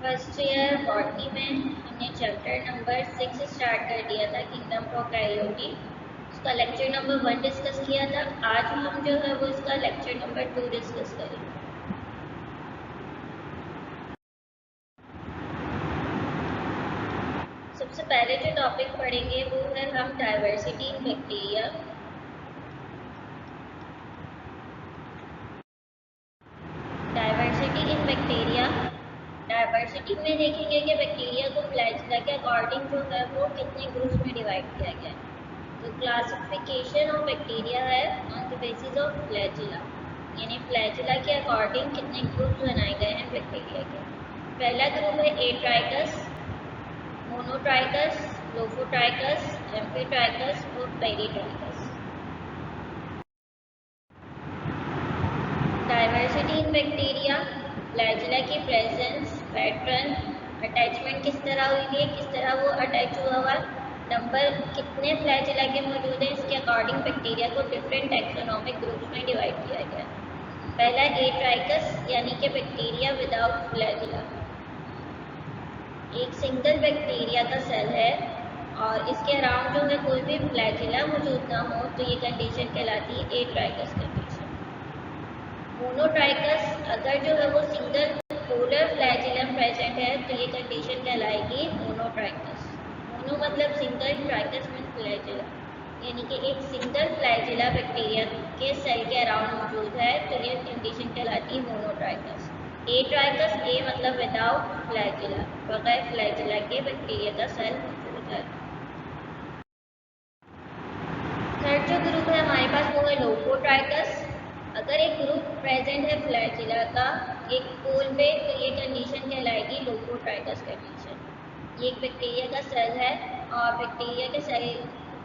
First year botany में हमने chapter number 6 start कर दिया था, किंगडम प्रोकैरियोटी। उसका लेक्चर नंबर 1 डिस्कस किया था। आज हम जो है वो इसका लेक्चर नंबर 2 डिस्कस करेंगे। सबसे पहले जो टॉपिक पढ़ेंगे वो है हम diversity in bacteria. Diversity in bacteria, diversity में देखेंगे कि बैक्टीरिया को फ्लैजिला के अकॉर्डिंग जो है वो कितने ग्रुप्स में डिवाइड किया गया है। तो क्लासिफिकेशन ऑफ बैक्टीरिया है on the basis of flagella, यानी फ्लैजिला के अकॉर्डिंग कितने ग्रुप्स बनाए गए हैं बैक्टीरिया के। पहला ग्रुप है एट्राइकस, मोनोट्राइकस, लोफोट्राइकस, एम्फीट्राइकस और peritrichous. Diversity in bacteria, flagella की प्रेजेंस, पैटर्न, अटैचमेंट किस तरह हुई है, किस तरह वो अटैच हुआ हुआ, नंबर कितने फ्लैजिला के मौजूद हैं, इसके अकॉर्डिंग बैक्टीरिया को डिफरेंट टैक्सोनॉमिक ग्रुप्स में डिवाइड किया गया। पहला एट्राइकस यानी कि बैक्टीरिया विदाउट फ्लैजिला, एक सिंगल बैक्टीरिया का सेल है और इसके अराउंड जो है कोई भी फ्लैजिला मौजूद ना हो तो ये कंडीशन कहलाती है एट्राइकस कंडीशन। मोनोट्राइकस, अगर जो है वो सिंगल पोलर फ्लैजिलम प्रेजेंट है तो ये कंडीशन कहलाएगी मोनोट्राइकस। मोनो मतलब सिंगल, ट्राइकस मीन फ्लैजिला, यानी कि एक सिंगल फ्लैजिला बैक्टीरिया के सेल के अराउंड मौजूद है तो ये कंडीशन कहलाती है मोनोट्राइकस। एट्राइकस, ए मतलब विदाउट फ्लैजिला, बगैर फ्लैजिला के बैक्टीरिया का सेल मौजूद है। थर्ड जो ग्रुप है हमारे पास वो है लोफोट्राइकस। अगर एक ग्रुप प्रेजेंट है फ्लैजिला का एक पोल पे तो ये कंडीशन कहलाएगी लोफोट्राइकस कंडीशन। ये एक बैक्टीरिया का सेल है और बैक्टीरिया के सेल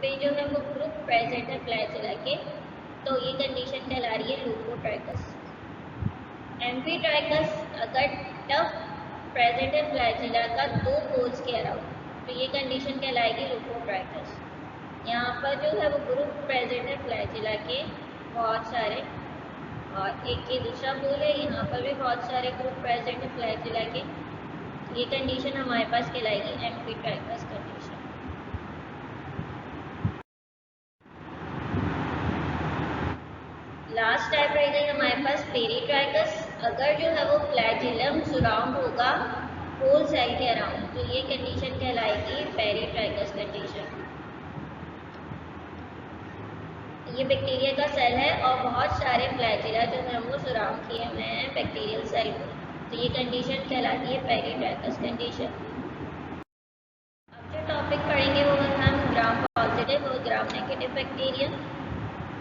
पे जो है वो ग्रुप प्रेजेंट है फ्लैजिला के, तो ये कंडीशन कहला रही है लोफोट्राइकस। एम्फीट्राइकस, अगर टफ प्रेजेंट है फ्लैजिला का दो पोल्स के अराउंड तो ये कंडीशन कहलाएगी लोफोट्राइकस। यहाँ पर जो है वो ग्रुप प्रेजेंट है फ्लैजिला के बहुत सारे, और एक ये दूसरा पोल है, यहाँ पर भी बहुत सारे ग्रुप प्रेजेंट है फ्लैजिला के। ये कंडीशन हमारे पास कहलाएगी एम्फीट्राइकस कंडीशन। लास्ट टाइप रहेगा हमारे पास पेरीट्राइकस। अगर जो है वो फ्लैजिलम सराउंड होगा पोल सेल के अराउंड तो ये कंडीशन कहलाएगी पेरीट्राइकस कंडीशन। ये बैक्टीरिया का सेल है और बहुत सारे फ्लैजिला जो है वो सराउंड किए हुए हैं बैक्टीरियल सेल को, तो ये कंडीशन कहलाती है पेरीट्राइकस कंडीशन। अब जो टॉपिक पढ़ेंगे वो है हम ग्राम पॉजिटिव और ग्राम नेगेटिव बैक्टीरिया।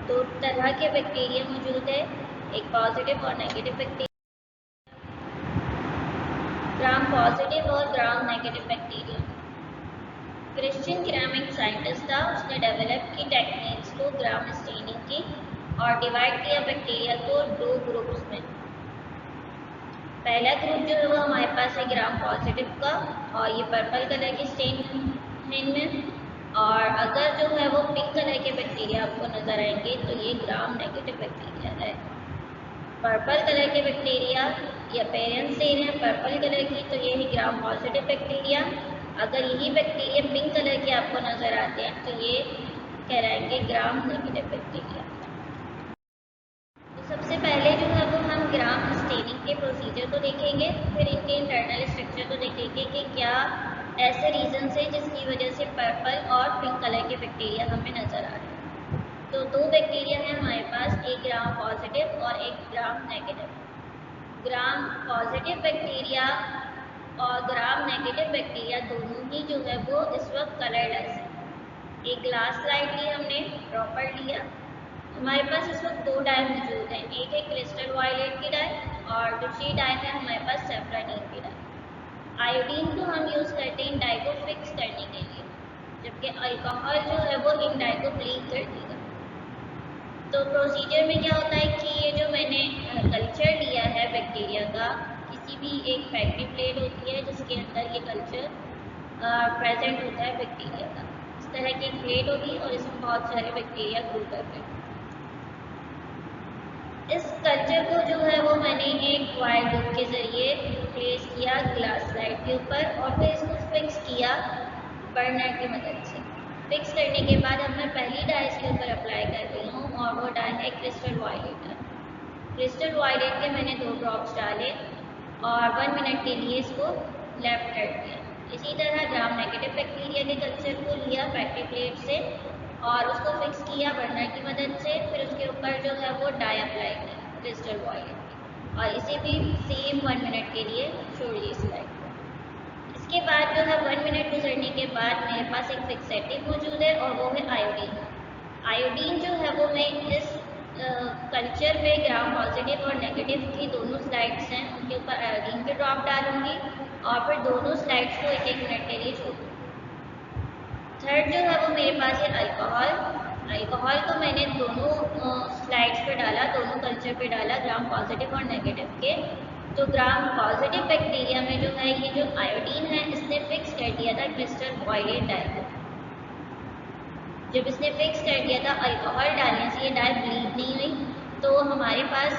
दो तरह के बैक्टीरिया मौजूद है, एक पॉजिटिव और नेगेटिव बैक्टीरिया। ग्राम पॉजिटिव और ग्राम नेगेटिव बैक्टीरिया। क्रिश्चियन केरामिक साइंटिस्ट था, उसने डेवलप की टेक्निक्स को ग्राम स्टेनिंग की और डिवाइड किया बैक्टीरिया को दो ग्रुप्स में। पहला ग्रुप जो है वो हमारे पास है ग्राम पॉजिटिव का और ये पर्पल कलर की स्टेन है इनमें, और अगर जो है वो पिंक कलर के बैक्टीरिया आपको नजर आएंगे तो ये ग्राम नेगेटिव बैक्टीरिया है। पर्पल कलर के बैक्टीरिया या पेरेंट्स स्टेन है पर्पल कलर की तो ये है ग्राम पॉजिटिव बैक्टीरिया। अगर यही बैक्टीरिया पिंक कलर के आपको नजर आते हैं तो ये कहलाएंगे ग्राम नेगेटिव बैक्टीरिया। तो सबसे पहले जो है वो हम ग्राम स्टेनिंग के प्रोसीजर को देखेंगे, फिर इनके इंटरनल स्ट्रक्चर को देखेंगे कि क्या ऐसे रीजन है जिसकी वजह से पर्पल और पिंक कलर के बैक्टीरिया हमें नजर आ रहे हैं। तो दो बैक्टीरिया हैं हमारे पास, एक ग्राम पॉजिटिव और एक gram negative. Gram positive bacteria और ग्राम नेगेटिव बैक्टीरिया दोनों ही जो है वो इस वक्त कलरलेस है। एक ग्लास स्लाइड ली हमने, ड्रॉपर लिया, हमारे पास इस वक्त दो डाई मौजूद हैं, एक है क्रिस्टल वायलेट की डाई और दूसरी डाई है हमारे पास सेफ्रानीन की डाई। आयोडीन को हम यूज़ करते हैं डाई को फिक्स करने के लिए, जबकि अल्कोहल जो है वो इन डाई को ब्लीच कर देगा। तो प्रोसीजर में क्या होता है कि ये जो मैंने कल्चर लिया है बैक्टीरिया का, किसी भी एक फैक्ट्री प्लेट होती है जिसके अंदर ये कल्चर प्रेजेंट होता है बैक्टीरिया का। इस तरह की एक प्लेट होगी और इसमें बहुत सारे बैक्टीरिया ग्रो करते हैं। इस कल्चर को जो है वो मैंने एक वायर लूप के ज़रिए प्लेस किया दिया ग्लास स्लाइड के ऊपर और फिर इसको फिक्स किया बर्नर की मदद से। फिक्स करने के बाद अब मैं पहली डाई इसके ऊपर अप्लाई कर रही हूँ और वो डाई है क्रिस्टल वायलेट। क्रिस्टल वायलेट के मैंने 2 ड्रॉप्स डाले और 1 मिनट के लिए इसको लेफ्ट कर दिया। इसी तरह ग्राम नेगेटिव बैक्टीरिया के कल्चर को लिया बैटरी प्लेट से और उसको फिक्स किया बर्नर की मदद से, फिर उसके ऊपर जो है वो डाई अप्लाई किया क्रिस्टल वायलेट की और इसे भी सेम 1 मिनट के लिए छोड़ दी स्लाइड। इसके बाद जो है 1 मिनट गुजरने के बाद मेरे पास एक फिक्सेटिव मौजूद है और वो है आयोडीन। आयोडीन जो है वो मैं इस कल्चर में ग्राम पॉजिटिव और नेगेटिव की दोनों स्लाइड्स हैं उनके ऊपर आयोडीन के ड्रॉप डालूंगी और फिर दोनों स्लाइड्स को 1-1 मिनट के लिए छोड़ूंगी। थर्ड जो है वो मेरे पास है अल्कोहल। अल्कोहल को मैंने दोनों स्लाइड्स पे डाला, दोनों कल्चर पे डाला ग्राम पॉजिटिव और नेगेटिव के। तो ग्राम पॉजिटिव बैक्टीरिया में जो है ये जो आयोडीन है इसने फिक्स कर दिया था क्रिस्टल वायलेट डाई को। जब इसने फिक्स कर दिया था अल्कोहल डालने से ये डाई ब्लीड नहीं हुई, तो हमारे पास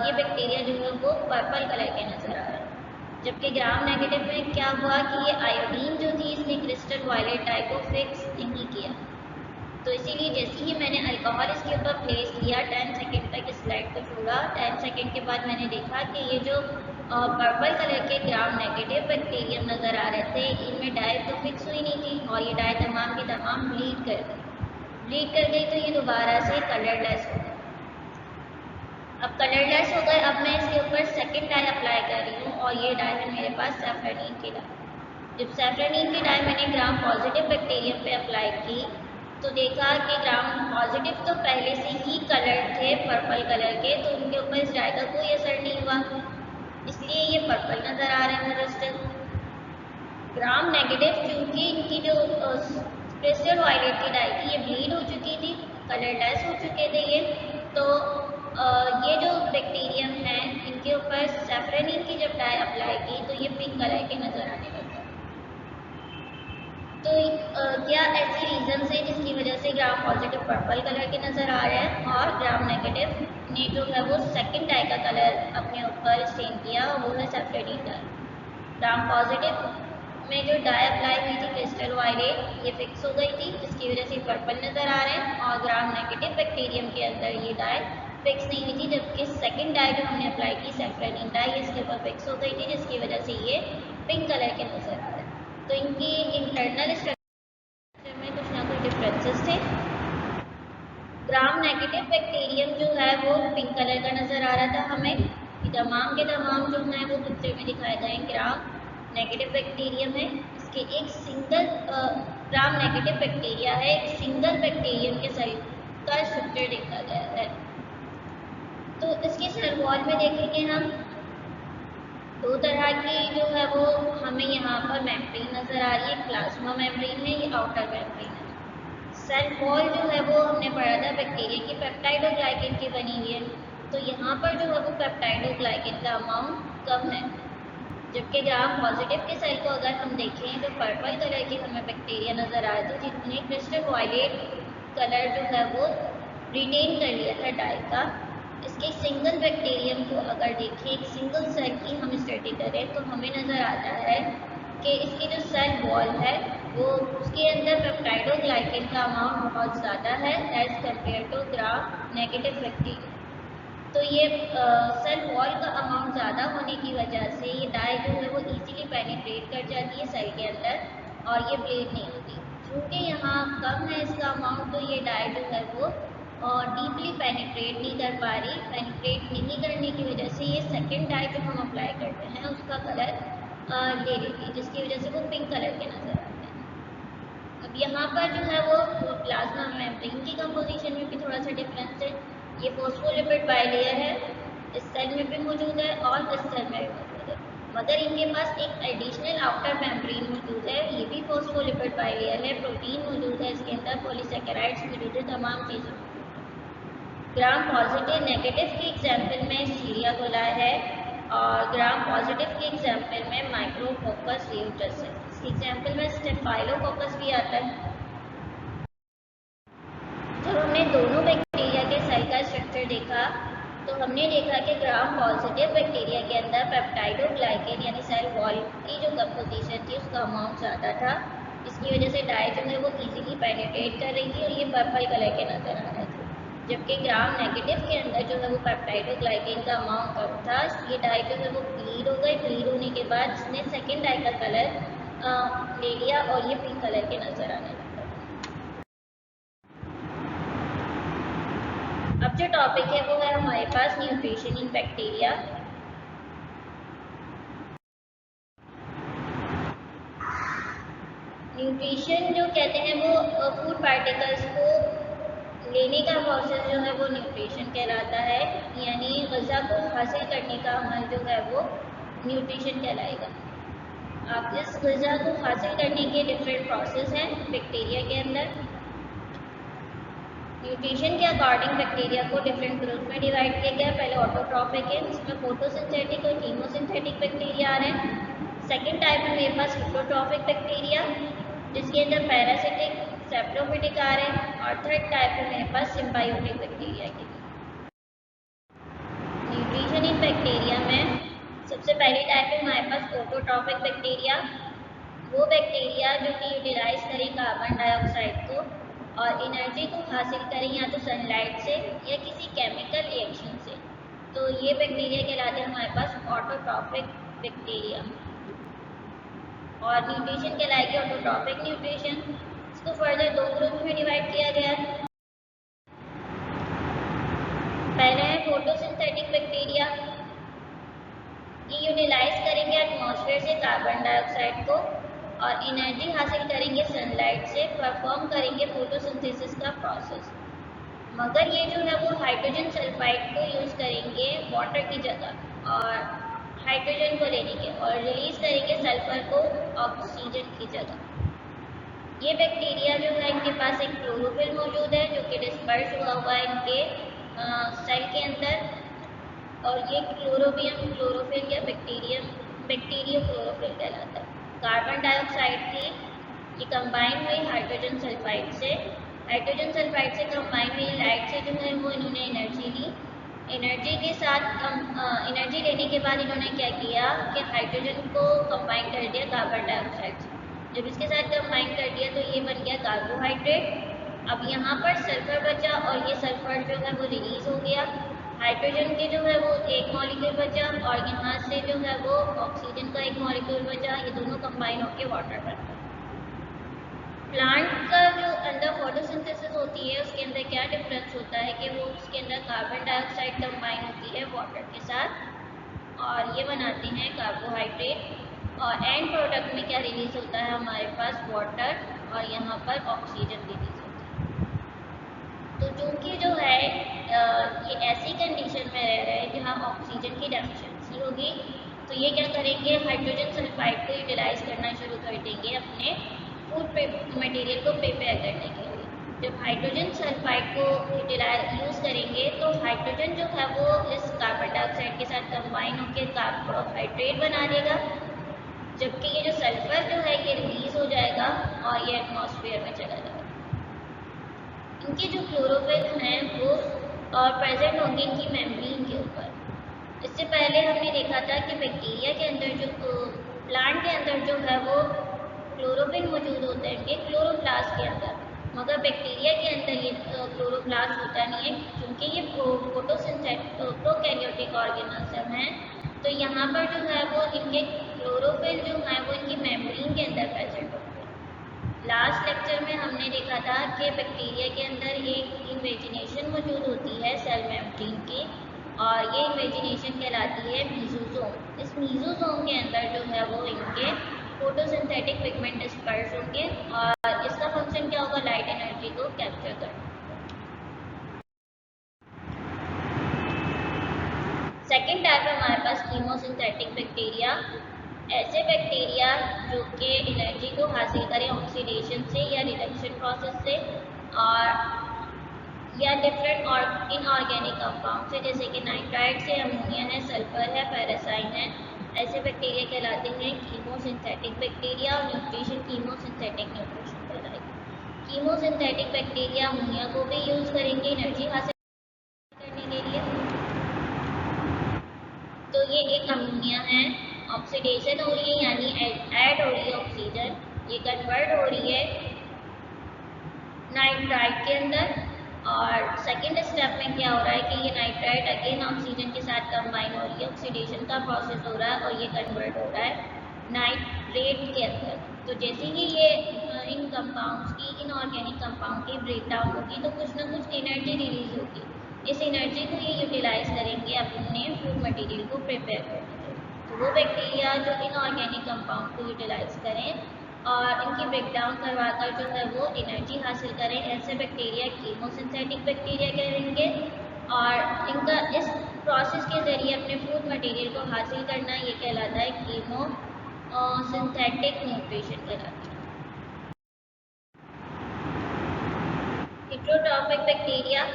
ये बैक्टीरिया जो है वो पर्पल कलर के नज़र आ रहा है। जबकि ग्राम नेगेटिव में क्या हुआ कि ये आयोडीन जो थी इसने क्रिस्टल वायलेट डाई को फिक्स नहीं किया। तो इसीलिए जैसे ही मैंने अल्कोहल इसके ऊपर प्लेस किया 10 सेकेंड तक इस स्लाइड को छोड़ा। 10 सेकेंड के बाद मैंने देखा कि ये जो पर्पल कलर के ग्राम नेगेटिव बैक्टीरियम नज़र आ रहे थे इनमें डाई तो फिक्स हुई नहीं थी और ये डाई तमाम की तमाम ब्लीड कर गई। तो ये दोबारा से कलरलेस हो गए। अब कलरलेस हो गए। अब मैं इसके ऊपर सेकेंड डाई अप्लाई कर रही हूँ और ये डाई है मेरे पास सैफरानीन की डाई। जब सैफरानीन की डाई मैंने ग्राम पॉजिटिव बैक्टीरियम पे अप्लाई की तो देखा कि ग्राम पॉजिटिव तो पहले से ही कलर थे पर्पल कलर के, तो उनके ऊपर इस डाई का कोई असर नहीं हुआ, इसलिए ये पर्पल नज़र आ रहे हैं मुझे स्टिल। ग्राम नेगेटिव क्योंकि इनकी जो क्रिस्टल वायलेट की डाई थी ये ब्लीड हो चुकी थी, कलरलेस हो चुके थे ये, तो ये जो बैक्टीरियम है इनके ऊपर सैफरानीन की जब डाई अप्लाई की तो ये पिंक कलर के नज़र आने लगे। तो क्या ऐसी रीजन है जिसकी वजह से ग्राम पॉजिटिव पर्पल कलर के नज़र आ रहे हैं और ग्राम नेगेटिव ने जो है वो सेकंड डाई का कलर अपने ऊपर स्टेन किया वो है सैफरानीन डाई। ग्राम पॉजिटिव में जो डाई अप्लाई हुई थी क्रिस्टल वायलेट ये फिक्स हो गई थी, जिसकी वजह से पर्पल नज़र आ रहे हैं और ग्राम नेगेटिव बैक्टीरियम के अंदर ये डाई फिक्स नहीं हुई थी, जबकि सेकंड डाई जो हमने अप्लाई की सैफरानीन डाई इसके ऊपर फिक्स हो गई थी, जिसकी वजह से ये पिंक कलर के नज़र आ रहे हैं। तो इनकी इंटरनल स्ट्रक्चर में कुछ ना कुछ डिफरेंसेस थे। ग्राम नेगेटिव बैक्टीरियम जो है वो पिंक कलर का नज़र आ रहा था हमें, तमाम के तमाम जो है वो पिक्चर में दिखाए गए ग्राम नेगेटिव बैक्टीरियम है। इसके एक सिंगल ग्राम नेगेटिव बैक्टीरिया है, एक सिंगल बैक्टीरियम के सेल का स्ट्रक्चर देखा गया है। तो इसके सेल वॉल में देखेंगे हम दो तरह की जो है वो हमें यहाँ पर मेम्ब्रेन नज़र आ रही है, प्लाज्मा मेम्ब्रेन है, ये आउटर मेम्ब्रेन है। सेल वॉल जो है वो हमने पढ़ा था बैक्टीरिया की पेप्टाइडोग्लाइकेन की बनी हुई है, तो यहाँ पर जो है वो पेप्टाइडोग्लाइकेन का अमाउंट कम है। जबकि ग्राम पॉजिटिव के सेल को अगर हम देखें तो पर्पल कलर के हमें बैक्टीरिया नज़र आ रहे थे जिन्होंने क्रिस्टल वायलेट कलर जो है वो रिटेन कर लिया था डाई का। इसके सिंगल बैक्टीरियम को अगर देखें, एक सिंगल सेल की हम स्टडी करें तो हमें नज़र आता है कि इसकी जो सेल वॉल है वो उसके अंदर पेप्टाइडोग्लाइकेन का अमाउंट बहुत ज़्यादा है as compare to gram negative bacteria. तो ये सेल वॉल का अमाउंट ज़्यादा होने की वजह से ये डाई जो है वो इजीली पेनिट्रेट कर जाती है सेल के अंदर और ये ब्लीड नहीं होती। क्योंकि यहाँ कम है इसका अमाउंट तो ये डाई जो है वो डीपली पेनिट्रेट नहीं कर पा रही। पेनिट्रेट नहीं करने की वजह से ये सेकेंड डाई जो हम अप्लाई करते हैं उसका कलर ले लेती है, जिसकी वजह से वो पिंक कलर के नज़र आते हैं। अब यहाँ पर जो है वो प्लाज्मा मेम्ब्रेन की कंपोजिशन में भी थोड़ा सा डिफरेंस है। ये फोस्फोलिपिड बाइलेयर है, इस सेल में भी मौजूद है और इस सेल में भी मौजूद है, मगर इनके पास एक एडिशनल आउटर मेम्ब्रेन मौजूद है, ये भी फोस्फोलिपिड बाइलेयर है, प्रोटीन मौजूद है इसके अंदर, पॉलीसेकेराइड्स मौजूद है, तमाम चीज़ें। ग्राम पॉजिटिव नेगेटिव की एग्जाम्पल में सीरिया गोला है और ग्राम पॉजिटिव के एग्जाम्पल में माइक्रोकोकस ल्यूटस है। इसके एग्जाम्पल में स्टेफाइलोकोकस भी आता है। जब हमने दोनों बैक्टीरिया के सेल का स्ट्रक्चर देखा तो हमने देखा कि ग्राम पॉजिटिव बैक्टीरिया के अंदर अंदर पेप्टाइडोग्लाइकेन यानी सेल वॉल की जो कंपोजिशन थी उसका अमाउंट ज़्यादा था, इसकी वजह से डाई जो है वो इजीली पेनिट्रेट कर रही थी और ये पर्पल कलर के नज़र आ रहे थे। जबकि ग्राम नेगेटिव के अंदर जो है वो पेप्टाइडोग्लाइकेन का अमाउंट कम था, ये डाई जो है वो ब्लीड हो गई। ब्लीड होने के बाद इसने सेकेंड डाई का कलर ले लिया और ये पिंक कलर के नज़र आने लगा। अब जो टॉपिक है वो है हमारे पास न्यूट्रिशन इन बैक्टीरिया। न्यूट्रिशन जो कहते हैं वो फूड पार्टिकल्स को लेने का प्रोसेस जो है वो न्यूट्रिशन कहलाता है, यानी ग़िज़ा को हासिल करने का अमल जो है वो न्यूट्रिशन कहलाएगा। अब इस ग़िज़ा को हासिल करने के डिफरेंट प्रोसेस हैं बैक्टीरिया के अंदर। न्यूट्रिशन के अकॉर्डिंग बैक्टीरिया को डिफरेंट ग्रुप में डिवाइड किया गया है। पहले ऑटोट्रॉफिक है, इसमें फोटोसिंथेटिक और कीमोसिंथेटिक बैक्टीरिया आ रहे हैं। सेकेंड टाइप में मेरे पास हिप्टोट्रॉफिक बैक्टीरिया, जिसके अंदर पैरासिटिक, सेप्टोफिटिक आ रहे हैं। और थर्ड टाइप में मेरे पास सिम्बायोटिक बैक्टीरिया के। न्यूट्रिशन इन बैक्टीरिया में सबसे पहली टाइप है हमारे पास ऑटोट्रॉफिक बैक्टीरिया। वो बैक्टीरिया जो कि यूटिलाइज करें कार्बन डाइऑक्साइड को और एनर्जी को हासिल करें या तो सनलाइट से या किसी केमिकल रिएक्शन से, तो ये बैक्टीरिया कहलाते हैं हमारे पास ऑटोट्रॉफिक बैक्टीरिया। और न्यूट्रिशन कहलाएगी ऑटोट्रॉफिक न्यूट्रिशन। इसको फर्दर दो ग्रुप में डिवाइड किया गया है। पहले है फोटोसिंथेटिक बैक्टीरिया। ये यूटिलाइज करेंगे एटमॉस्फेयर से कार्बन डाइऑक्साइड को और एनर्जी हासिल करेंगे सनलाइट से, परफॉर्म करेंगे फोटोसिंथेसिस का प्रोसेस। मगर ये जो है वो हाइड्रोजन सल्फाइड को यूज़ करेंगे वाटर की जगह और हाइड्रोजन को लेने के, और रिलीज करेंगे सल्फर को ऑक्सीजन की जगह। ये बैक्टीरिया जो है इनके पास एक क्लोरोफिल मौजूद है जो कि डिस्पर्स हुआ है इनके सेल के अंदर, और ये क्लोरोफिल या बैक्टीरियो क्लोरोफिल कहलाता है। कार्बन डाइऑक्साइड थी, ये कंबाइन हुई हाइड्रोजन सल्फाइड से। हाइड्रोजन सल्फाइड से कंबाइन हुई लाइट से जो है वो इन्होंने एनर्जी ली। एनर्जी के साथ एनर्जी लेने के बाद इन्होंने क्या किया कि हाइड्रोजन को कंबाइन कर दिया कार्बन डाइऑक्साइड से। जब इसके साथ कंबाइन कर दिया तो ये बन गया कार्बोहाइड्रेट। अब यहाँ पर सल्फर बचा और ये सल्फर जो है वो रिलीज हो गया। हाइड्रोजन के जो है वो एक मॉलिक्यूल बचा और यहाँ से जो है वो ऑक्सीजन का एक मॉलिक्यूल बचा। ये दोनों कंबाइन होकर वाटर बनता है। प्लांट का जो अंदर फोटोसिंथेसिस होती है उसके अंदर क्या डिफरेंस होता है कि वो उसके अंदर कार्बन डाइऑक्साइड कंबाइन होती है वाटर के साथ और ये बनाते हैं कार्बोहाइड्रेट, और एंड प्रोडक्ट में क्या रिलीज होता है हमारे पास वाटर और यहाँ पर ऑक्सीजन रिलीज होता है। तो चूँकि जो है ये ऐसी कंडीशन में रह रहे हैं जहाँ ऑक्सीजन की डेफिशिएंसी होगी, तो ये क्या करेंगे हाइड्रोजन सल्फाइड को यूटिलाइज करना शुरू कर देंगे अपने फूड मटेरियल को प्रिपेयर करने के लिए। जब हाइड्रोजन सल्फाइड को यूज़ करेंगे तो हाइड्रोजन जो है वो इस कार्बन डाइऑक्साइड के साथ कंबाइन होकर कार्बोहाइड्रेट बना देगा, जबकि ये जो सल्फर जो है ये रिलीज हो जाएगा और ये एटमॉस्फेयर में चला जाएगा। इनके जो क्लोरोफिल हैं वो प्रेजेंट होंगे इनकी मेम्ब्रेन के ऊपर। इससे पहले हमने देखा था कि बैक्टीरिया के अंदर जो प्लांट के अंदर जो है वो क्लोरोफिल मौजूद होते हैं इनके क्लोरोप्लास्ट के अंदर, मगर बैक्टीरिया के अंदर ये क्लोरोप्लास्ट होता नहीं है क्योंकि ये प्रोकैरियोटिक ऑर्गेनिज्म हैं। तो यहाँ पर जो है वो इनके क्लोरोफिल जो है वो इनकी मेम्ब्रेन के अंदर प्रेजेंट होते हैं। लास्ट लेक्चर में हमने देखा था कि बैक्टीरिया के अंदर एक इन्वेजिनेशन मौजूद होती है सेल मेम्ब्रेन की, और ये इन्वेजिनेशन कहलाती है मीजोसोम। इस मीजोसोम के अंदर जो है वो इनके फोटोसिंथेटिक पिगमेंट डिस्पर्स होंगे और इसका फंक्शन क्या होगा लाइट एनर्जी को कैप्चर करना। सेकेंड टाइप है हमारे पास कीमोसिंथेटिक बैक्टीरिया। ऐसे बैक्टीरिया जो कि एनर्जी को हासिल करें ऑक्सीडेशन से या रिडक्शन प्रोसेस से और या डिफरेंट और इनऑर्गेनिक कंपाउंड से, जैसे कि नाइट्राइट से, अमोनिया है, सल्फर है, पैरासाइन है। ऐसे बैक्टीरिया कहलाते हैं कीमोसिंथेटिक बैक्टीरिया और न्यूट्रिशन कीमोसिंथेटिक न्यूट्रिशन कहलाएगी। कीमोसिंथेटिक बैक्टीरिया अमोनिया को भी यूज़ करेंगे एनर्जी हासिल करने के लिए। तो ये एक अमोनिया है, ऑक्सीडेशन हो रही है यानी ऐड हो रही है ऑक्सीजन, ये कन्वर्ट हो रही है नाइट्राइट के अंदर। और सेकेंड स्टेप में क्या हो रहा है कि ये नाइट्राइट अगेन ऑक्सीजन के साथ कंबाइन हो रही है, ऑक्सीडेशन का प्रोसेस हो रहा है और ये कन्वर्ट हो रहा है नाइट्रेट के अंदर। तो जैसे ही ये इन कंपाउंड्स की, इन ऑर्गेनिक कंपाउंड की ब्रेकडाउन होगी तो कुछ ना कुछ एनर्जी रिलीज होगी। इस एनर्जी को ये यूटिलाइज करेंगे अपने फूड मटेरियल को प्रिपेयर करने के लिए। तो वो बैक्टीरिया जो इन ऑर्गेनिक कंपाउंड को यूटिलाइज करें और इनकी ब्रेकडाउन करवाकर जो है वो एनर्जी हासिल करें, ऐसे बैक्टीरिया कीमोसिंथेटिक बैक्टीरिया कहेंगे। और इनका इस प्रोसेस के ज़रिए अपने फूड मटेरियल को हासिल करना ये कहलाता है कीमो सिंथेटिक न्यूट्रिशन कहलाता है। हेट्रोट्रॉफिक बैक्टीरिया,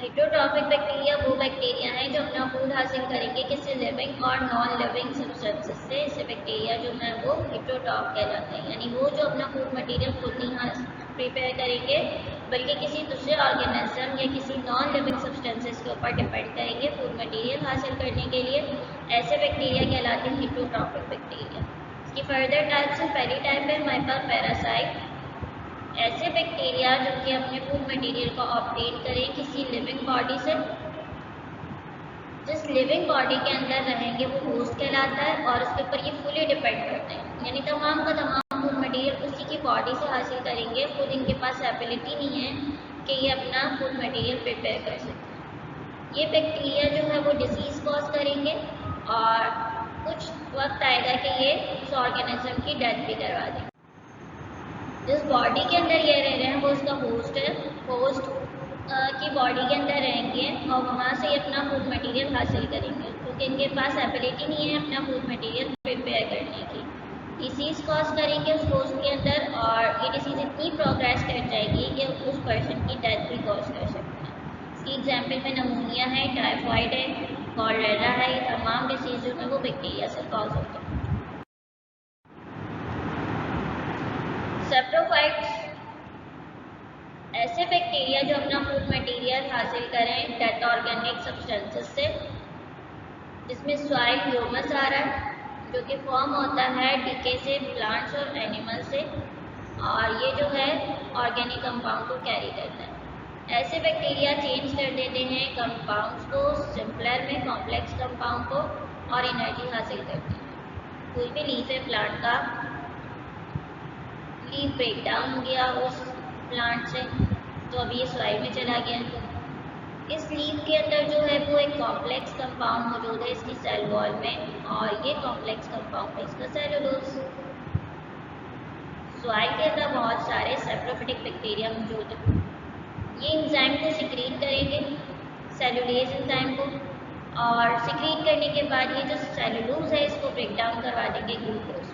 हेट्रोट्रॉफिक बैक्टीरिया वो बैक्टीरिया हैं जो अपना फूड हासिल करेंगे किसी लिविंग और नॉन लिविंग सब्सटेंसेस से। ऐसे बैक्टीरिया जो हैं वो हेट्रोट्रॉफ कहलाते हैं, यानी वो जो अपना फूड मटेरियल खुद नहीं प्रिपेयर करेंगे बल्कि किसी दूसरे ऑर्गेनिज्म या किसी नॉन लिविंग सब्सटेंसेस के ऊपर डिपेंड करेंगे फूड मटेरियल हासिल करने के लिए। ऐसे बैक्टीरिया कहलाते हैं हेट्रोट्रॉफिक बैक्टीरिया। इसकी फर्दर टाइप्स हैं। पहली टाइप है हमारे पास पैरासाइट, ऐसे बैक्टीरिया जो कि अपने फूड मटेरियल को ऑब्टेन करें किसी लिविंग बॉडी से। जिस लिविंग बॉडी के अंदर रहेंगे वो होस्ट कहलाता है और उसके ऊपर ये फुली डिपेंड करते हैं, यानी तमाम का तमाम फूड मटेरियल उसी की बॉडी से हासिल करेंगे। खुद इनके पास एबिलिटी नहीं है कि ये अपना फूड मटेरियल प्रिपेयर कर सकते। ये बैक्टीरिया जो है वो डिसीज़ कॉज करेंगे और कुछ वक्त आएगा कि ये उस ऑर्गेनिज्म की डेथ भी करवा देंगे। जिस बॉडी के अंदर ये रह रहे हैं वो उसका होस्ट है, होस्ट की बॉडी के अंदर रहेंगे और वहाँ से ये अपना फूड मटेरियल हासिल करेंगे, क्योंकि इनके पास एबिलिटी नहीं है अपना फूड मटेरियल प्रिपेयर करने की। डिसीज़ कॉज करेंगे उस होस्ट के अंदर और ये डिसीज़ इतनी प्रोग्रेस कर जाएगी कि उस पर्सन की डेथ भी कॉज कर सकते हैं। इसकी एग्जाम्पल में नमूनिया है, टाइफाइड है, कॉलेरा है, ये तमाम डिसीज़ जो है वो बैक्टीरिया से कॉज होते हैं। सेप्रोफाइट्स, ऐसे बैक्टीरिया जो अपना फूड मटेरियल हासिल करें डेड ऑर्गेनिक सब्सटेंसेस से, जिसमें सॉइल ह्यूमस आ रहा है जो कि फॉर्म होता है डीके से, प्लांट्स और एनिमल से, और ये जो है ऑर्गेनिक कंपाउंड को कैरी करता है। ऐसे बैक्टीरिया चेंज कर देते हैं कंपाउंड्स को सिंपलर में कॉम्प्लेक्स कंपाउंड को और एनर्जी हासिल करते हैं। कोई भी लीफ है प्लांट का, लीफ ब्रेक डाउन हो गया उस प्लांट से तो अभी ये सॉइल में चला गया। इस लीफ के अंदर जो है वो एक कॉम्प्लेक्स कंपाउंड मौजूद है इसकी सेल वॉल में, और ये कॉम्प्लेक्स कंपाउंड है इसका सेलुलोज। सॉइल के अंदर बहुत सारे सेप्रोफिटिक बैक्टीरिया मौजूद है। ये एंजाइम को सिक्रीट करेंगे, सेलुलेज एंजाइम को, और सिक्रीट करने के बाद ये जो सेलुलोज है इसको ब्रेक डाउन करवा देंगे ग्लूकोज।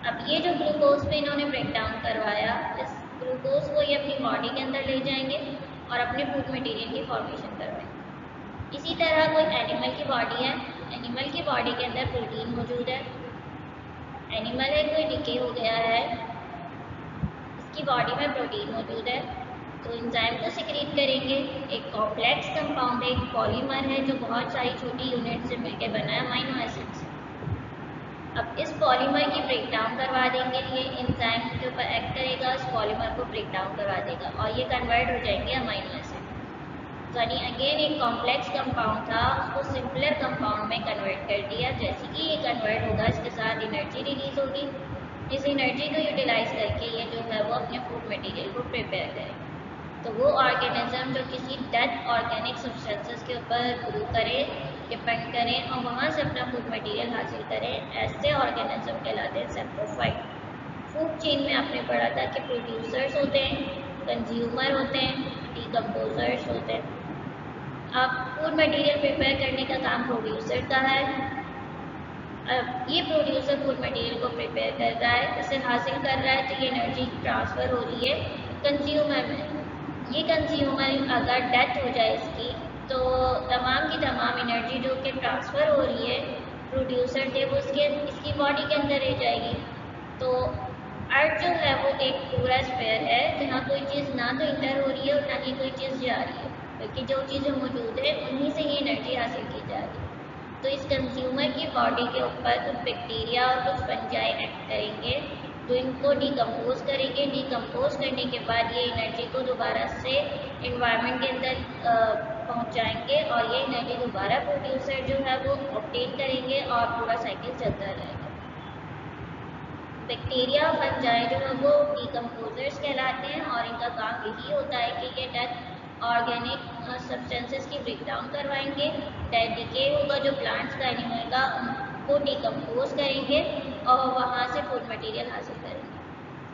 अब ये जो ग्लूकोज पे इन्होंने ब्रेक डाउन करवाया, इस ग्लूकोज को ये अपनी बॉडी के अंदर ले जाएंगे और अपने फूड मटेरियल की फॉर्मेशन करवाएंगे। इसी तरह कोई एनिमल की बॉडी है, एनिमल की बॉडी के अंदर प्रोटीन मौजूद है। एनिमल है, कोई डिके हो गया है, इसकी बॉडी में प्रोटीन मौजूद है, तो एंजाइम को सिक्रीट करेंगे। एक कॉम्प्लेक्स कंपाउंड है, एक पॉलीमर है जो बहुत सारी छोटी यूनिट से मिलकर बना है अमीनो एसिड से। अब इस पॉलीमर की ब्रेक डाउन करवा देंगे, ये एंजाइम के ऊपर एक्ट करेगा, इस पॉलीमर को ब्रेक डाउन करवा देगा और ये कन्वर्ट हो जाएंगे अमीनो एसिड। यानी अगेन एक कॉम्प्लेक्स कंपाउंड था उसको सिंपलर कंपाउंड में कन्वर्ट कर दिया। जैसे कि ये कन्वर्ट होगा इसके साथ एनर्जी रिलीज होगी, इस एनर्जी को यूटिलाइज करके ये जो है वो अपने फूड मटेरियल को प्रिपेयर करेंगे। तो वो ऑर्गेनिज्म जो किसी डेड ऑर्गेनिक सब्सटेंसेस के ऊपर ग्रो करें, डिपेंड करें और वहाँ से अपना फूड मटेरियल हासिल करें, ऐसे ऑर्गेनिज्म कहलाते हैं सेप्रोफाइट। फूड चेन में आपने पढ़ा था कि प्रोड्यूसर्स होते हैं, कंज्यूमर होते हैं, डिकम्पोजर्स होते हैं। अब फूड मटेरियल प्रिपेयर करने का काम प्रोड्यूसर का है। अब ये प्रोड्यूसर फूड मटेरियल को प्रिपेयर कर रहा है, इसे हासिल कर रहा है, तो ये एनर्जी ट्रांसफ़र हो रही है कंज्यूमर में। ये कंज्यूमर अगर डेथ हो जाए इसकी, तो तमाम की तमाम एनर्जी जो कि ट्रांसफ़र हो रही है प्रोड्यूसर से वो इसकी बॉडी के अंदर रह जाएगी। तो अर्थ जो है वो एक पूरा स्फीयर है जहाँ कोई चीज़ ना तो इंटर हो रही है और ना ही कोई चीज़ जा रही है, बल्कि जो चीज़ें मौजूद है उन्हीं से ये एनर्जी हासिल तो इस कंज्यूमर की बॉडी के ऊपर कुछ बैक्टीरिया और कुछ फंजाई एक्ट करेंगे, तो इनको डिकम्पोज करेंगे। डिकम्पोज करने के बाद ये एनर्जी को दोबारा से इन्वायरमेंट के अंदर पहुंचाएंगे और ये एनर्जी दोबारा प्रोड्यूसर जो है वो ऑब्टेन करेंगे और पूरा साइकिल चलता रहेगा। बैक्टीरिया फंजाई जो है वो डिकम्पोजर्स कहलाते हैं और इनका काम यही होता है कि ये डेथ ऑर्गेनिक सब्सटेंसेस की ब्रेकडाउन करवाएंगे, डेथ डिके होगा जो प्लांट्स का एनिमल का, उनको डिकम्पोज करेंगे और वहाँ से फूड मटेरियल हासिल करेंगे।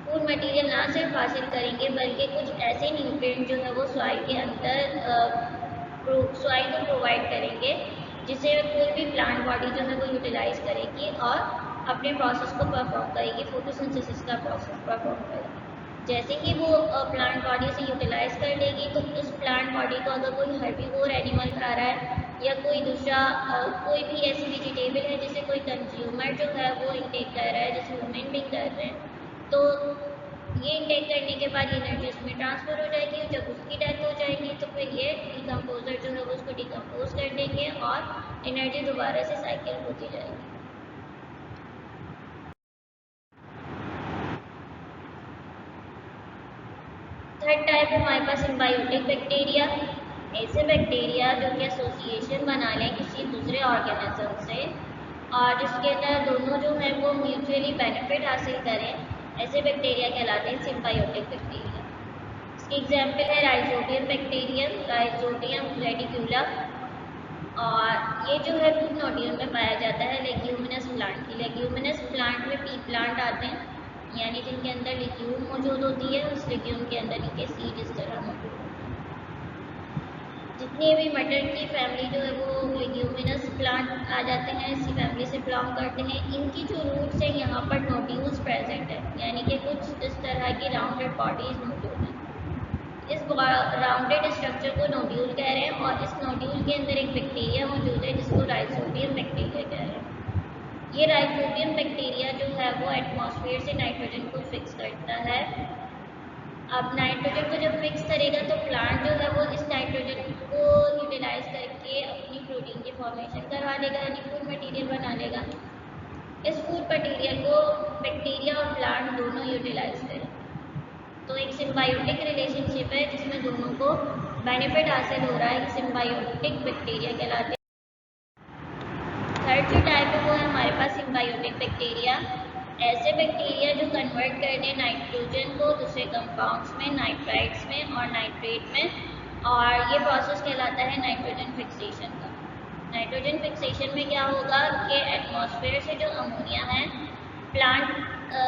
फूड मटेरियल ना सिर्फ हासिल करेंगे बल्कि कुछ ऐसे न्यूट्रिएंट जो है वो सॉइल के अंदर सॉइल को प्रोवाइड करेंगे जिसे कोई भी प्लांट बॉडी जो है वो यूटिलाइज करेगी और अपने प्रोसेस को परफॉर्म करेगी, फोटोसिंथेसिस का प्रोसेस परफॉर्म करेगी। जैसे कि वो प्लांट बॉडी से यूटिलाइज कर लेगी तो उस प्लांट बॉडी को अगर कोई हर्बीवोर एनिमल खा रहा है या कोई दूसरा कोई भी ऐसी वेजिटेबल है जिसे कोई कंज्यूमर जो है वो इंटेक कर रहा है, जैसे ह्यूमन भी कर रहे हैं, तो ये इंटेक करने के बाद एनर्जी उसमें ट्रांसफ़र हो जाएगी। जब उसकी डेथ हो जाएगी तो फिर ये डिकम्पोजर जो है वो उसको डिकम्पोज कर देंगे और एनर्जी दोबारा से साइकिल होती जाएगी। थर्ड टाइप है हमारे पास सिम्बायोटिक बैक्टीरिया। ऐसे बैक्टीरिया जो कि एसोसिएशन बना लें किसी दूसरे ऑर्गेनिज्म से और जिसके अंदर दोनों जो है वो म्यूचुअली बेनिफिट हासिल करें, ऐसे बैक्टीरिया कहलाते हैं सिम्बायोटिक बैक्टीरिया। इसकी एग्जाम्पल है राइजोबियम बैक्टीरियम, राइजोबियम रेडिकुलम, और ये जो है रूट नोड्यूल में पाया जाता है लेग्यूमिनस प्लांट की। लेग्यूमिनस प्लांट में पी प्लांट आते हैं, यानी जिनके अंदर लेग्यूम मौजूद होती है, उस लेग्यूम के अंदर इनके सीड इस तरह मौजूद होते हैं। जितने भी मटर की फैमिली जो है वो लेग्यूमिनस प्लांट आ जाते हैं, इसी फैमिली से बिलोंग करते हैं। इनकी जो रूट्स हैं यहाँ पर नोड्यूल्स प्रेजेंट है, यानी कि कुछ इस तरह की राउंडेड बॉडीज मौजूद हैं। इस राउंडेड स्ट्रक्चर को नोड्यूल कह रहे हैं और इस नोड्यूल के अंदर एक बैक्टीरिया मौजूद है जिसको राइजोबियम बैक्टीरिया कह रहे हैं। ये राइजोबियम बैक्टीरिया जो है वो एटमॉस्फेयर से नाइट्रोजन को फिक्स करता है। अब नाइट्रोजन को जब फिक्स करेगा तो प्लांट जो है वो इस नाइट्रोजन को यूटिलाइज करके अपनी प्रोटीन की फॉर्मेशन करवा लेगा, यानी फूड मटेरियल बना लेगा। इस फूड मटेरियल को बैक्टीरिया और प्लांट दोनों यूटिलाइज करें, तो एक सिम्बायोटिक रिलेशनशिप है जिसमें दोनों को बेनिफिट हासिल हो रहा है। सिम्बायोटिक बैक्टीरिया कहलाते हैं। थर्ड जो टाइप है वो है हमारे पास सिम्बायोटिक बैक्टीरिया। ऐसे बैक्टीरिया जो कन्वर्ट कर दें नाइट्रोजन को दूसरे कंपाउंड्स में, नाइट्राइट्स में और नाइट्रेट में, और ये प्रोसेस कहलाता है नाइट्रोजन फिक्सेशन का। नाइट्रोजन फिक्सेशन में क्या होगा कि एटमॉस्फेयर से जो अमोनिया है प्लांट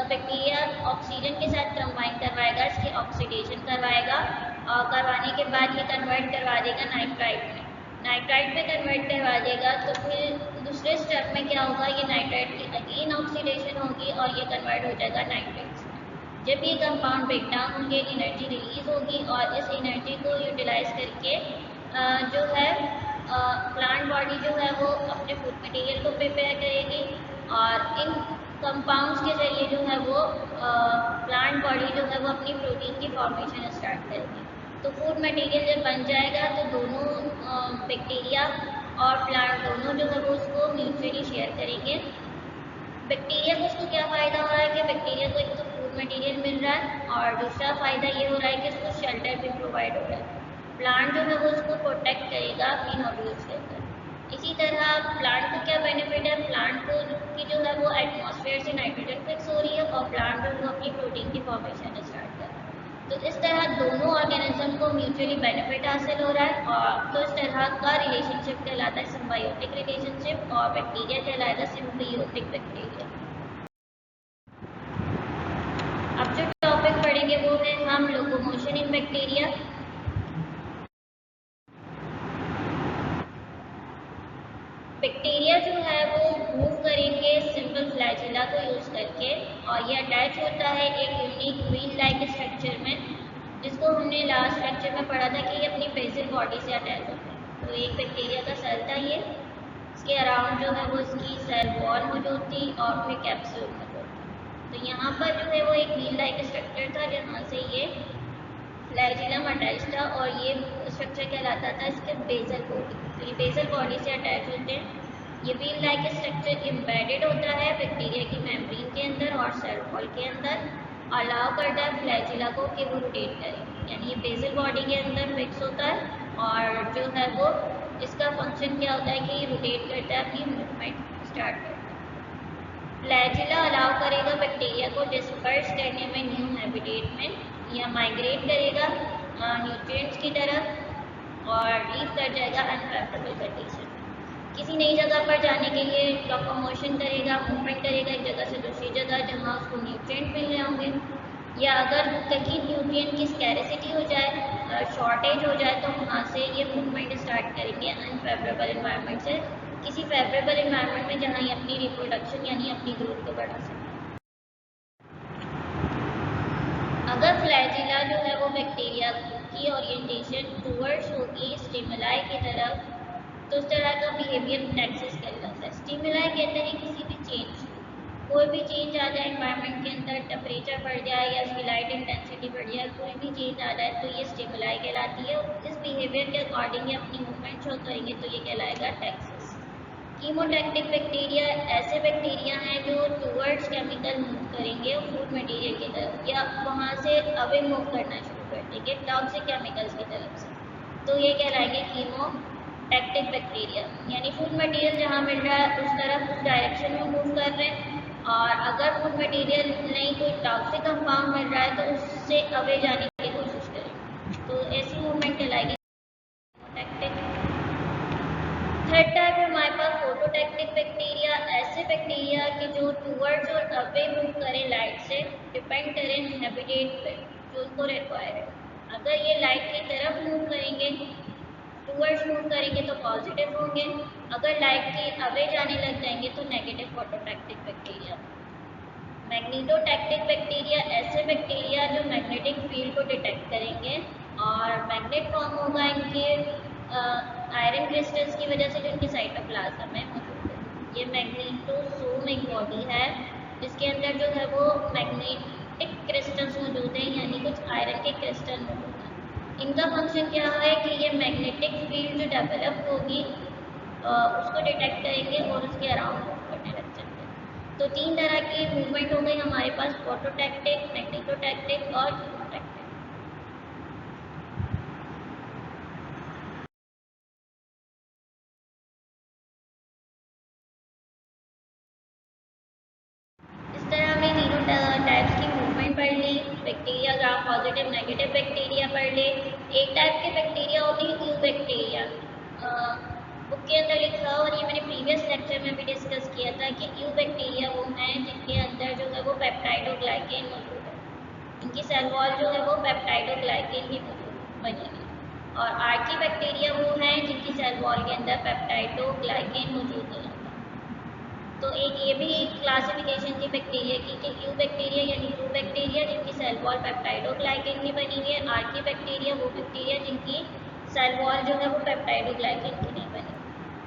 बैक्टीरिया ऑक्सीजन के साथ कंबाइन करवाएगा, इसकी ऑक्सीडेशन करवाएगा और करवाने के बाद ये कन्वर्ट करवा देगा नाइट्राइट में। नाइट्राइट में कन्वर्ट करवा देगा तो फिर दूसरे स्टेप में क्या होगा, ये नाइट्राइट की अगेन ऑक्सीडेशन होगी और ये कन्वर्ट हो जाएगा नाइट्रेट्स में। जब ये कंपाउंड ब्रेक डाउन होंगे एनर्जी रिलीज होगी और इस एनर्जी को यूटिलाइज करके जो है प्लांट बॉडी जो है वो अपने फूड मटेरियल को प्रिपेयर करेगी और इन कंपाउंड्स के जरिए जो है वो प्लांट बॉडी जो है वो अपनी प्रोटीन की फॉर्मेशन स्टार्ट करेगी। तो फूड मटेरियल जब बन जाएगा तो दोनों बैक्टीरिया और प्लांट दोनों जो है वो उसको म्यूचुअली शेयर करेंगे। बैक्टीरिया को उसको क्या फ़ायदा हो रहा है कि बैक्टीरिया को एक तो फूड मटेरियल मिल रहा है और दूसरा फ़ायदा ये हो रहा है कि उसको शेल्टर भी प्रोवाइड हो रहा है। प्लांट जो है वो उसको प्रोटेक्ट करेगा अपनी नोड्यूल्स के अंदर। इसी तरह प्लांट को क्या बेनिफिट है, प्लांट को की जो है वो एटमॉस्फेयर से नाइट्रोजन फिक्स हो रही है और प्लांट जो है अपनी प्रोटीन की फॉर्मेशन स्टार्ट कर रहा है। तो इस तरह दोनों ऑर्गेनिज्म को म्यूचुअली बेनिफिट हासिल हो रहा है और तो इस तरह का रिलेशनशिप कहलाता है सिम्बायोटिक रिलेशनशिप और बैक्टीरिया कहलाएगा सिम्बियोटिक बैक्टीरिया। अब जो टॉपिक पढ़ेंगे वो है हम लोकोमोशन इन बैक्टीरिया। बैक्टीरिया जो है वो मूव करेंगे सिंपल फ्लैजिला को यूज़ करके और ये अटैच होता है एक यूनिक व्हील लाइक स्ट्रक्चर में, जिसको हमने लास्ट लेक्चर में पढ़ा था कि ये अपनी बेसल बॉडी से अटैच होता है। तो एक बैक्टीरिया का सेल था ये, इसके अराउंड जो है वो इसकी सेल वॉल मौजूद थी और फिर कैप्सूल मौजूद था। तो यहाँ पर जो है वो एक व्हील लाइक स्ट्रक्चर था जहाँ से ये फ्लैजिलम अटैच था और ये स्ट्रक्चर कहलाता था इसके बेसल बॉडी। तो ये बेसल बॉडी से अटैच होते हैं ये व्हील लाइक स्ट्रक्चर एम्बेडेड होता है बैक्टीरिया की मेम्ब्रेन के अंदर और सेल वॉल के अंदर, अलाउ करता है फ्लैजिला को कि वो रोटेट करे, यानी ये बेसल बॉडी के अंदर फिक्स होता है और जो है वो इसका फंक्शन क्या होता है कि ये रोटेट करता है, अपनी मूवमेंट स्टार्ट करता है। फ्लैजिला अलाउ करेगा बैक्टीरिया को डिस्पर्स करने में न्यू हैबिटेट में, या माइग्रेट करेगा न्यूट्रिएंट्स की तरफ और लीव कर जाएगा अनफेवरेबल कंडीशन। किसी नई जगह पर जाने के लिए लोकोमोशन करेगा, मूवमेंट करेगा एक जगह से दूसरी जगह जहाँ उसको न्यूट्रिएंट मिल रहे होंगे, या अगर कहीं न्यूट्रिएंट की स्कैरिसिटी हो जाए, शॉर्टेज हो जाए, तो वहाँ से ये मूवमेंट स्टार्ट करेंगे अनफेवरेबल इन्वायरमेंट से किसी फेवरेबल इन्वायरमेंट में जहाँ ये अपनी रिप्रोडक्शन यानी अपनी ग्रोथ को बढ़ा सके। अगर फ्लैजिला जो है वो बैक्टीरिया की ओरिएंटेशन टूवर्ड्स होगी स्टिमुलाई की तरफ, तो उस तरह का बिहेवियर टैक्सिस कहलाता है। स्टिमुलाई कहते हैं किसी भी चेंज, कोई भी चेंज आ जाए इन्वायरमेंट के अंदर, टेम्परेचर बढ़ जाए या उसकी लाइट इंटेंसिटी बढ़ जाए, कोई भी चेंज आ जाए तो ये स्टिमुलाई कहलाती है। इस बिहेवियर के अकॉर्डिंग ये अपनी मूवमेंट शो करेंगे तो ये कहलाएगा टैक्सिस। कीमोटैक्टिक बैक्टीरिया ऐसे बैक्टीरिया हैं जो टूवर्ड्स केमिकल मूव करेंगे फूड मटेरियल की तरफ, या वहाँ से अवे मूव करना शुरू कर देंगे टॉक्सिक केमिकल्स की तरफ से, तो ये कहलाएंगे कीमोटैक्टिक बैक्टीरिया, यानी फूड मटेरियल जहाँ मिल रहा है उस तरफ उस डायरेक्शन में मूव कर रहे हैं, और अगर फूड मटेरियल नहीं कोई टॉक्सिक कंपाउंड मिल रहा है तो उससे अवे जाने की कोशिश करें, तो ऐसी मूवमेंट कहलाएगी कीमोटैक्टिक। थर्ड टाइप है हमारे पास फोटोटैक्टिक बैक्टीरिया, ऐसे बैक्टीरिया कि जो टूवर्ड्स और अवे मूव करें लाइट से, डिपेंड करें हैबिटेट पे जो उनको रिक्वायर है। अगर ये लाइट की तरफ मूव करेंगे, टूवर्ड्स मूव करेंगे तो पॉजिटिव होंगे, अगर लाइट के अवे जाने लग जाएंगे तो नेगेटिव फोटोटैक्टिक बैक्टीरिया। मैग्नेटोटैक्टिक बैक्टीरिया ऐसे बैक्टीरिया जो मैग्नेटिक फील्ड को डिटेक्ट करेंगे और मैग्नेट फॉर्म होगा इनके आयरन क्रिस्टल्स की वजह से जो इनके साइटोप्लाज्म में मौजूद है। ये मैग्नेटोसोम एक बॉडी है जिसके अंदर जो है वो मैग्नेटिक क्रिस्टल्स मौजूद हैं, यानी कुछ आयरन के क्रिस्टल मौजूद हैं। इनका फंक्शन क्या है कि ये मैग्नेटिक फील्ड जो डेवलप होगी उसको डिटेक्ट करेंगे और उसके अराउंड मूव करने लग जाएंगे। तो तीन तरह की मूवमेंट हो गई हमारे पास, फोटोटैक्टिक, मैग्नेटोटैक्टिक और कीमोटैक्टिक। इस तरह हमने तीनों टाइप्स की मूवमेंट पढ़ ली, bacteria gram positive negative bacteria पढ़ ली। एक टाइप के बैक्टीरिया होती है यू बैक्टीरिया, बुक के अंदर लिखा और ये मैंने प्रीवियस लेक्चर में भी डिस्कस किया था कि यू बैक्टीरिया वो हैं जिनके अंदर जो है वो पेप्टाइडोग्लाइकेन मौजूद है, इनकी सेल वॉल जो है वो पेप्टाइडोग्लाइकेन की बनी हुई, और आर्की बैक्टीरिया वो हैं जिनकी सेल वॉल के अंदर पेप्टाइडोग्लाइकेन मौजूद नहीं होता। तो एक ये भी क्लासिफिकेशन थी बैक्टीरिया की कि यू बैक्टीरिया यानी ट्रू बैक्टीरिया जिनकी सेल वॉल पेप्टाइडोग्लाइकेन की बनी हुई है, आर्की बैक्टीरिया वो बैक्टीरिया जिनकी सेल वॉल जो है वो पेप्टाइडोग्लाइकेन की नहीं बनी।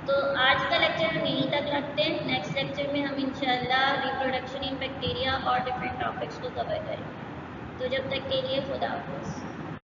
तो आज का लेक्चर हम यहीं तक रखते हैं, नेक्स्ट लेक्चर में हम इंशाल्लाह रिप्रोडक्शन इन बैक्टीरिया और डिफरेंट टॉपिक्स को कवर करेंगे। तो जब तक के लिए खुदा हाफिज़।